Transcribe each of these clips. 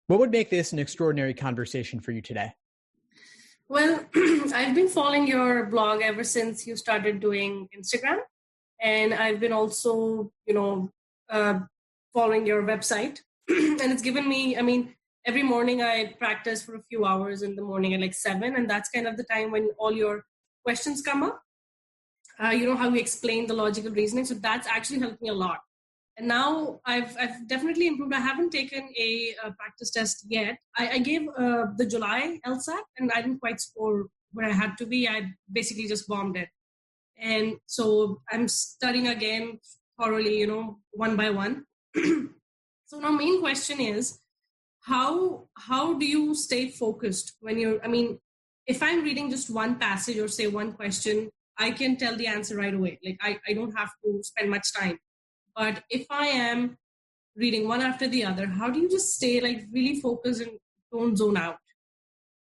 What would make this an extraordinary conversation for you today? Well, I've been following your blog ever since you started doing Instagram. And I've been also, following your website. And it's given me, every morning I practice for a few hours in the morning at like 7. And that's kind of the time when all your questions come up. How we explain the logical reasoning. So that's actually helped me a lot. And now I've definitely improved. I haven't taken a practice test yet. I gave the July LSAT and I didn't quite score where I had to be. I basically just bombed it. And so I'm studying again thoroughly, one by one. So now main question is, how do you stay focused when if I'm reading just one passage or say one question, I can tell the answer right away. Like I don't have to spend much time. But if I am reading one after the other, how do you just stay like really focused and don't zone out?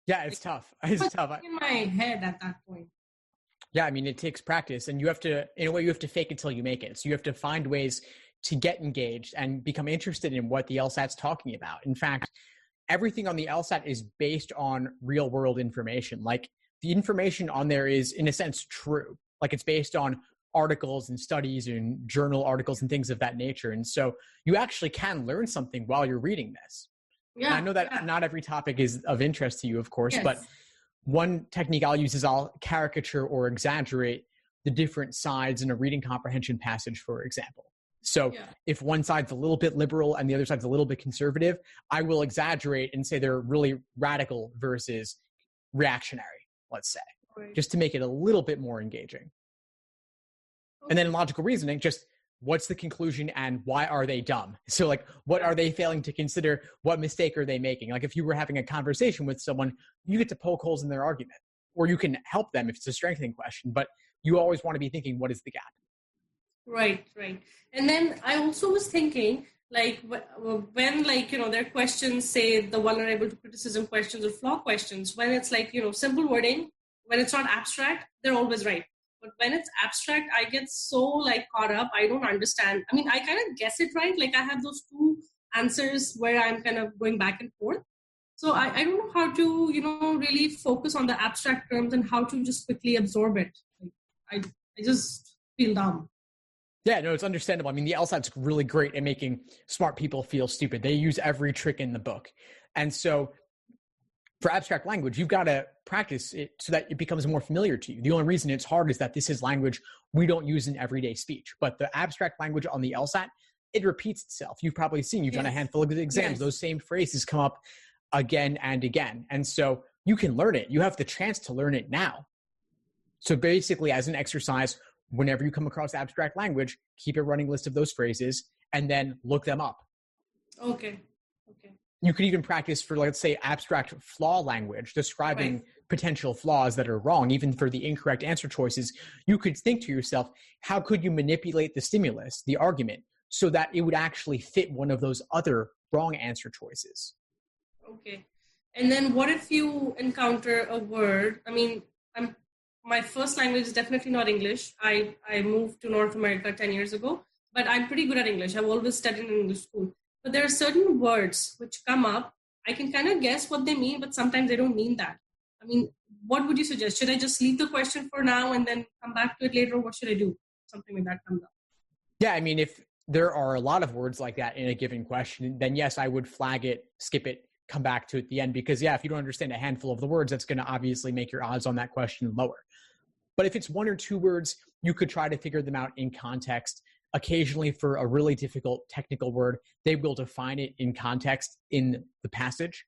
Yeah, it's tough. It's tough. In my head at that point. Yeah, it takes practice, and you have to fake it till you make it. So you have to find ways to get engaged and become interested in what the LSAT's talking about. In fact, everything on the LSAT is based on real world information. Like the information on there is, in a sense, true. Like it's based on articles and studies and journal articles and things of that nature. And so you actually can learn something while you're reading this. Yeah, and I know that not every topic is of interest to you, of course, yes. But one technique I'll use is I'll caricature or exaggerate the different sides in a reading comprehension passage, for example. So if one side's a little bit liberal and the other side's a little bit conservative, I will exaggerate and say they're really radical versus reactionary, let's say, just to make it a little bit more engaging. And then in logical reasoning, just what's the conclusion and why are they dumb? So like, what are they failing to consider? What mistake are they making? Like if you were having a conversation with someone, you get to poke holes in their argument, or you can help them if it's a strengthening question, but you always want to be thinking, what is the gap? Right. And then I also was thinking, like when their questions say the vulnerable to criticism questions or flaw questions, when it's like, simple wording, when it's not abstract, they're always right. But when it's abstract, I get so caught up. I don't understand. I kind of guess it right. Like I have those two answers where I'm kind of going back and forth. So I don't know how to, really focus on the abstract terms and how to just quickly absorb it. I just feel dumb. Yeah, no, it's understandable. The LSAT's really great at making smart people feel stupid. They use every trick in the book. And so for abstract language, you've got to practice it so that it becomes more familiar to you. The only reason it's hard is that this is language we don't use in everyday speech. But the abstract language on the LSAT, it repeats itself. You've probably seen, you've done a handful of exams. Those same phrases come up again and again. And so you can learn it. You have the chance to learn it now. So basically, as an exercise, whenever you come across abstract language, keep a running list of those phrases and then look them up. Okay. You could even practice for, let's say, abstract flaw language, describing potential flaws that are wrong, even for the incorrect answer choices. You could think to yourself, how could you manipulate the stimulus, the argument, so that it would actually fit one of those other wrong answer choices? Okay. And then what if you encounter a word? My first language is definitely not English. I moved to North America 10 years ago, but I'm pretty good at English. I've always studied in English school. But there are certain words which come up. I can kind of guess what they mean, but sometimes they don't mean that. What would you suggest? Should I just leave the question for now and then come back to it later? Or what should I do? Something like that comes up. Yeah, if there are a lot of words like that in a given question, then yes, I would flag it, skip it, come back to it at the end. Because if you don't understand a handful of the words, that's going to obviously make your odds on that question lower. But if it's one or two words, you could try to figure them out in context. Occasionally, for a really difficult technical word, they will define it in context in the passage.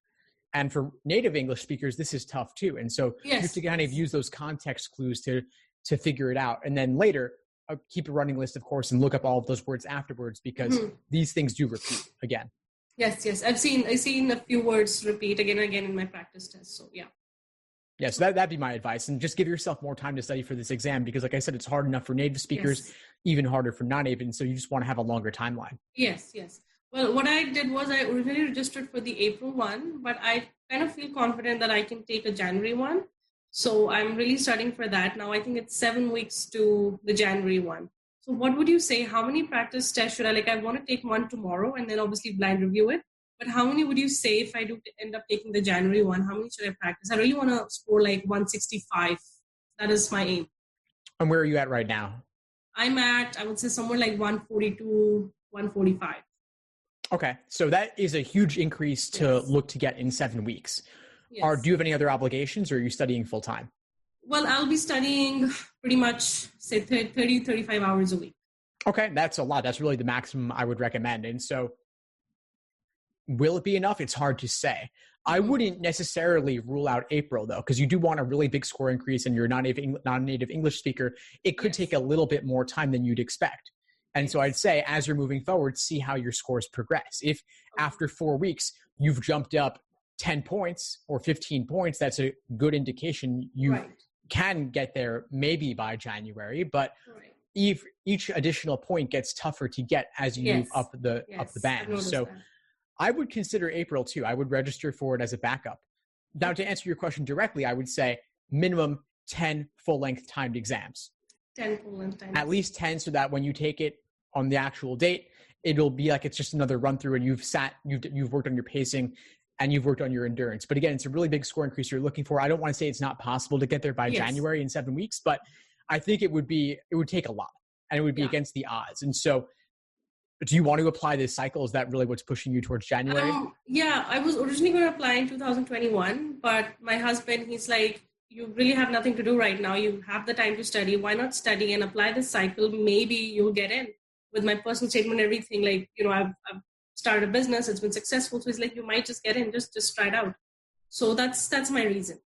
And for native English speakers, this is tough too. And so you have to kind of use those context clues to figure it out. And then later, keep a running list, of course, and look up all of those words afterwards, because these things do repeat again. Yes. I've seen a few words repeat again and again in my practice test. So yeah. Yeah, so that'd be my advice. And just give yourself more time to study for this exam, because like I said, it's hard enough for native speakers, even harder for non-native. And so you just want to have a longer timeline. Yes. Well, what I did was I originally registered for the April one, but I kind of feel confident that I can take a January one. So I'm really studying for that. Now I think it's 7 weeks to the January one. So what would you say? How many practice tests should I, like I want to take one tomorrow and then obviously blind review it. But how many would you say if I do end up taking the January one, how many should I practice? I really want to score like 165. That is my aim. And where are you at right now? I'm at, I would say somewhere like 142, 145. Okay. So that is a huge increase to look to get in 7 weeks. Yes. Do you have any other obligations, or are you studying full time? Well, I'll be studying pretty much, say, 30, 35 hours a week. Okay. That's a lot. That's really the maximum I would recommend. And so will it be enough? It's hard to say. I wouldn't necessarily rule out April, though, because you do want a really big score increase and you're not a native English speaker. It could take a little bit more time than you'd expect. And so I'd say, as you're moving forward, see how your scores progress. If after 4 weeks, you've jumped up 10 points or 15 points, that's a good indication you can get there maybe by January. But each additional point gets tougher to get as you move up the band. So I would consider April too. I would register for it as a backup. Now, to answer your question directly, I would say minimum 10 full-length timed exams. 10 full-length timed. At least 10, so that when you take it on the actual date, it'll be like it's just another run through, and you've worked on your pacing and you've worked on your endurance. But again, it's a really big score increase you're looking for. I don't want to say it's not possible to get there by January in 7 weeks, but I think it would take a lot, and it would be against the odds. And so, do you want to apply this cycle? Is that really what's pushing you towards January? I was originally going to apply in 2021, but my husband, he's like, you really have nothing to do right now. You have the time to study. Why not study and apply this cycle? Maybe you'll get in. With my personal statement and everything, like, I've started a business. It's been successful. So he's like, you might just get in, just try it out. So that's my reason.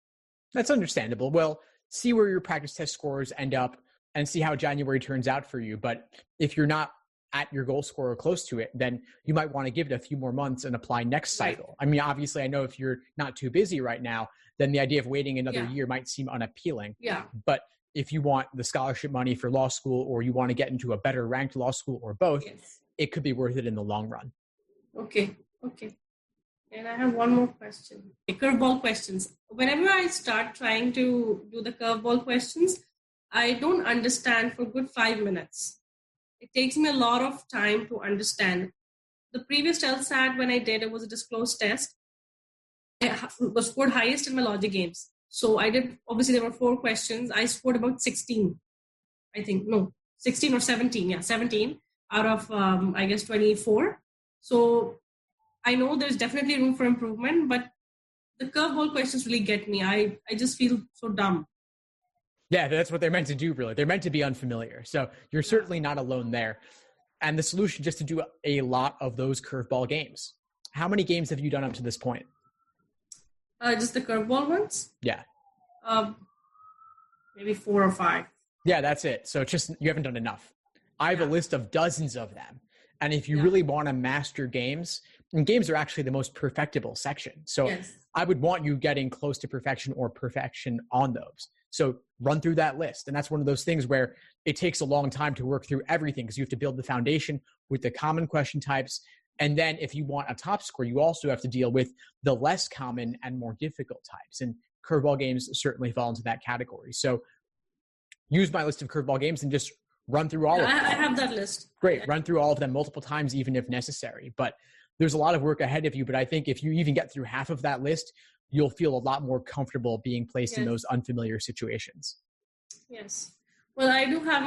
That's understandable. Well, see where your practice test scores end up and see how January turns out for you. But if you're not at your goal score or close to it, then you might want to give it a few more months and apply next cycle. I mean, obviously, I know if you're not too busy right now, then the idea of waiting another year might seem unappealing. Yeah. But if you want the scholarship money for law school, or you want to get into a better ranked law school, or both, it could be worth it in the long run. Okay. And I have one more question. Curveball questions. Whenever I start trying to do the curveball questions, I don't understand for a good 5 minutes. It takes me a lot of time to understand. The previous LSAT, when I did, it was a disclosed test. I was scored highest in my logic games. So I did, obviously there were 4 questions. I scored about 16, I think. No, 16 or 17. Yeah, 17 out of, 24. So I know there's definitely room for improvement, but the curveball questions really get me. I just feel so dumb. Yeah, that's what they're meant to do, really. They're meant to be unfamiliar. So you're certainly not alone there. And the solution, just to do a lot of those curveball games. How many games have you done up to this point? Just the curveball ones? Yeah. Maybe 4 or 5. Yeah, that's it. So it's just, you haven't done enough. I have a list of dozens of them. And if you really want to master games, and games are actually the most perfectible section. So I would want you getting close to perfection or perfection on those. So run through that list. And that's one of those things where it takes a long time to work through everything, because you have to build the foundation with the common question types. And then if you want a top score, you also have to deal with the less common and more difficult types. And curveball games certainly fall into that category. So use my list of curveball games and just run through all of them. I have that list. Great. Run through all of them multiple times, even if necessary. But there's a lot of work ahead of you. But I think if you even get through half of that list, you'll feel a lot more comfortable being placed in those unfamiliar situations. Yes. Well, I do have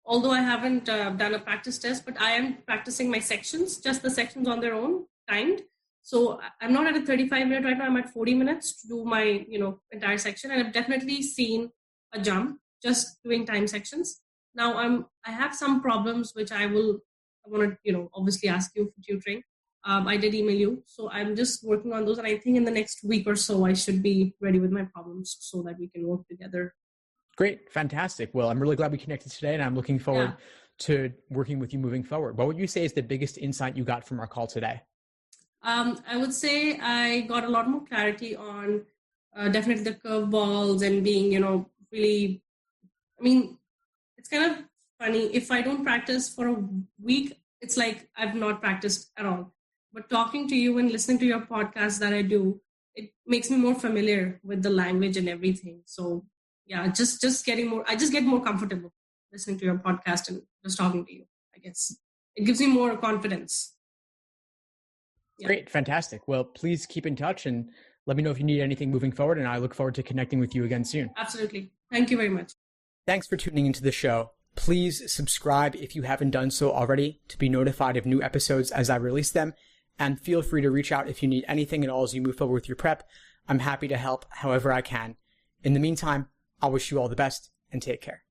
although I haven't done a practice test, but I am practicing my sections, just the sections on their own, timed. So I'm not at a 35-minute right now. I'm at 40 minutes to do my, entire section. And I've definitely seen a jump just doing time sections. Now I have some problems, which I want to, obviously ask you for tutoring. I did email you. So I'm just working on those. And I think in the next week or so, I should be ready with my problems so that we can work together. Great. Fantastic. Well, I'm really glad we connected today, and I'm looking forward to working with you moving forward. What would you say is the biggest insight you got from our call today? I would say I got a lot more clarity on definitely the curveballs and being, really, it's kind of funny. If I don't practice for a week, it's like I've not practiced at all. But talking to you and listening to your podcast that I do, it makes me more familiar with the language and everything. So yeah, just getting more, I just get more comfortable listening to your podcast and just talking to you. I guess it gives me more confidence. Yeah. Great. Fantastic. Well, please keep in touch and let me know if you need anything moving forward. And I look forward to connecting with you again soon. Absolutely. Thank you very much. Thanks for tuning into the show. Please subscribe if you haven't done so already to be notified of new episodes as I release them. And feel free to reach out if you need anything at all as you move forward with your prep. I'm happy to help however I can. In the meantime, I wish you all the best and take care.